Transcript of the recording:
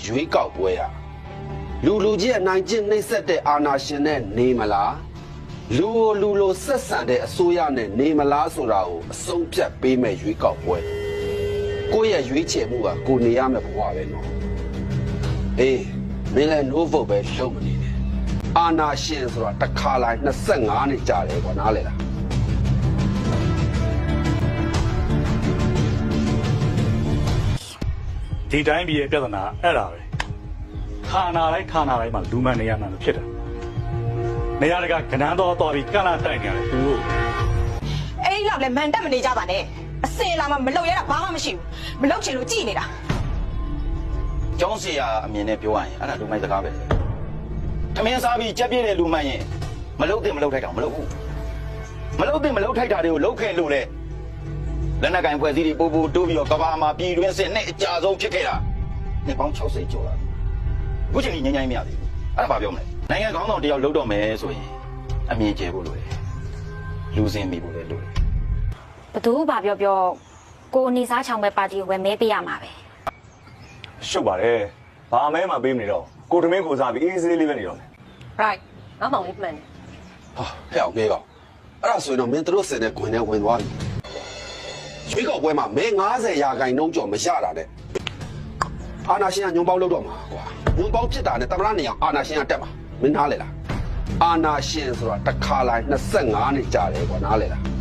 ရွေးကောက်ပွဲရလူကြီးအနိုင်ကျင့်နှိပ်စက်တဲ့အာဏာရှင်နဲ့နေမလားလူလိုဆက်ဆံတဲ့အစိုးရနဲ့နေမလားဆိုတာကိုအဆုံးဖြတ်ပေးမဲ့ရွေးကောက်ပွဲကိုယ့်ရဲ့ရွေးချယ်မှုကကိုနေရမယ့်ဘဝပဲနော်အေးမင်းလည်း no vote ပဲရှုံးမနေနဲ့အာဏာရှင်ဆိုတာတစ်ခါလိုက်25နှစ်ကြာတယ်ကွာနားလေလားဒီတိုင်းပြည်ရဲ့ပြဿနာအဲ့ဒါပဲခါနာတိုင်းမှာလူမှန်နေရမှာဖြစ်တယ်နေရာတကကဏ္ဍတော်ပြီးကန့်လာတိုက်နေရတယ်သူတို့အဲ့ဒီလောက်လည်းမန်တက်မနေကြပါနဲ့အစင်လာမှမလုပ်ရတာဘာမှမရှိဘူးမလုပ်ချင်လို့ကြည်နေတာကျောင်းစီယာအမြင်နဲ့ပြောရရင်အဲ့ဒါလူမိုက်စကားပဲထမင်းစားပြီးကြက်ပြည့်တဲ့လူမိုက်ရင်မလုပ်ထိုက်တာမလုပ်ဘူးမလုပ်ထိုက်တာတွေကိုလုပ်ခဲ့လို့လေလက်နက်ကင်ဖွဲ့စည်းတွေပို့တိုးပြီးတော့ကဘာမှာပြည်တွင်းစစ်နဲ့အကြဆုံးဖြစ်ခဲ့တာနှစ်ပေါင်း60ကျော်လာအခုချိန်ကြီးငြိမ်းမရသေးဘူးအဲ့ဒါဘာပြောမလဲနိုင်ငံခေါင်းဆောင်တယောက်လုပ်တော့မယ်ဆိုရင်အမြင်ကျဲဖို့လိုတယ်လူစင်မိဖို့လည်းလိုတယ်ဘသူဘာပြောကိုနေစားချောင်ပဲပါတီကိုပဲမဲပေးရမှာပဲရှုပ်ပါတယ်ဘာမဲမှပေးမနေတော့ကိုတမင်းကိုစားပြီးအေးစေးလေးပဲနေတော့မယ် right ငါမောင်လေးမှန်တယ်ဟာဟဲ့အောင်မေးကောင်အဲ့ဒါဆိုရင်တော့မင်းတို့စင်တဲ့ခွင်ထဲဝင်သွားပြီရွေးကောက်ပွဲမှာမဲ90ရာခိုင်နှုန်းကျော်မရတာတဲ့အာဏာရှင်ကညွန်ပေါင်းလုပ်တော့မှာကွာညွန်ပေါင်းဖြစ်တာနဲ့တမရနေအောင်အာဏာရှင်ကတက်မှာမင်းနားလေလားအာဏာရှင်ဆိုတာတစ်ခါလိုက်25နှစ်ကြာတယ်ကွာနားလေလား